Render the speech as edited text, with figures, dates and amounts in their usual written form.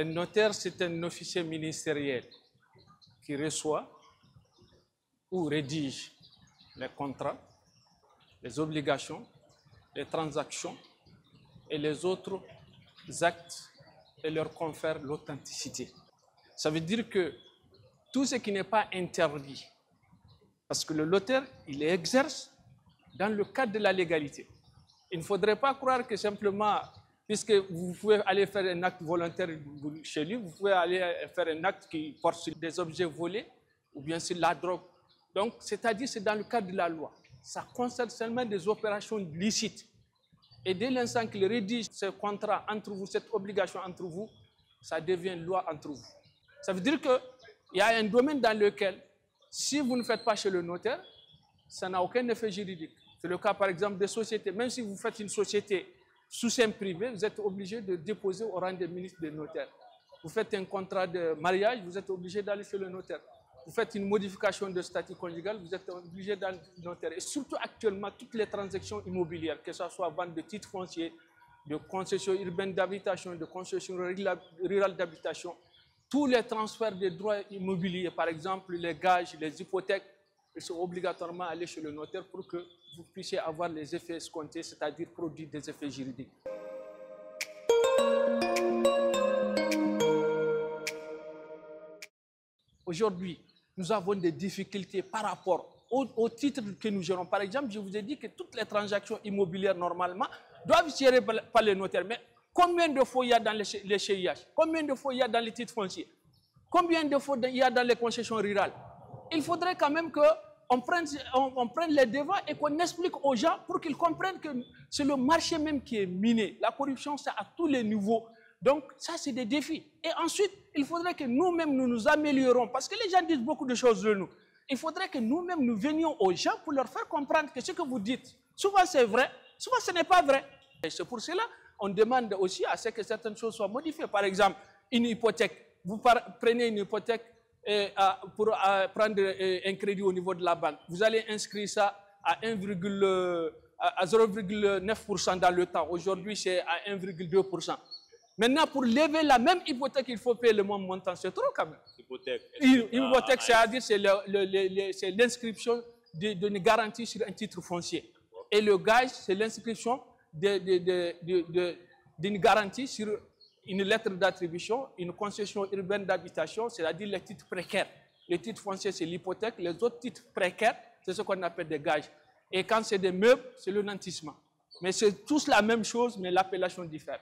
Un notaire, c'est un officier ministériel qui reçoit ou rédige les contrats, les obligations, les transactions et les autres actes et leur confère l'authenticité. Ça veut dire que tout ce qui n'est pas interdit, parce que le notaire, il exerce dans le cadre de la légalité. Il ne faudrait pas croire que simplement, puisque vous pouvez aller faire un acte volontaire chez lui, vous pouvez aller faire un acte qui porte sur des objets volés ou bien sur la drogue. Donc, c'est-à-dire c'est dans le cadre de la loi. Ça concerne seulement des opérations licites. Et dès l'instant qu'il rédige ce contrat entre vous, cette obligation entre vous, ça devient loi entre vous. Ça veut dire qu'il y a un domaine dans lequel, si vous ne faites pas chez le notaire, ça n'a aucun effet juridique. C'est le cas, par exemple, des sociétés. Même si vous faites une société sous seing privé, vous êtes obligé de déposer au rang des ministres des notaires. Vous faites un contrat de mariage, vous êtes obligé d'aller chez le notaire. Vous faites une modification de statut conjugal, vous êtes obligé d'aller chez le notaire. Et surtout actuellement, toutes les transactions immobilières, que ce soit vente de titres fonciers, de concessions urbaines d'habitation, de concessions rurales d'habitation, tous les transferts de droits immobiliers, par exemple les gages, les hypothèques, ils sont obligatoirement aller chez le notaire pour que vous puissiez avoir les effets escomptés, c'est-à-dire produire des effets juridiques. Aujourd'hui, nous avons des difficultés par rapport au titre que nous gérons. Par exemple, je vous ai dit que toutes les transactions immobilières, normalement, doivent être gérées par les notaires. Mais combien de fois il y a dans les CIH? Combien de fois il y a dans les titres fonciers? Combien de fois il y a dans les concessions rurales? Il faudrait quand même qu'on prenne les devants et qu'on explique aux gens pour qu'ils comprennent que c'est le marché même qui est miné. La corruption, c'est à tous les niveaux. Donc, ça, c'est des défis. Et ensuite, il faudrait que nous-mêmes, nous nous améliorons. Parce que les gens disent beaucoup de choses de nous. Il faudrait que nous-mêmes, nous venions aux gens pour leur faire comprendre que ce que vous dites, souvent c'est vrai, souvent ce n'est pas vrai. Et c'est pour cela qu'on demande aussi à ce que certaines choses soient modifiées. Par exemple, une hypothèque. Vous prenez une hypothèque pour prendre un crédit au niveau de la banque. Vous allez inscrire ça à 0,9% dans le temps. Aujourd'hui, c'est à 1,2%. Maintenant, pour lever la même hypothèque, il faut payer le même montant. C'est trop quand même. Hypothèque, c'est-à-dire c'est l'inscription d'une garantie sur un titre foncier. Et le gage, c'est l'inscription d'une garantie sur une lettre d'attribution, une concession urbaine d'habitation, c'est-à-dire les titres précaires. Les titres fonciers, c'est l'hypothèque. Les autres titres précaires, c'est ce qu'on appelle des gages. Et quand c'est des meubles, c'est le nantissement. Mais c'est tous la même chose, mais l'appellation diffère.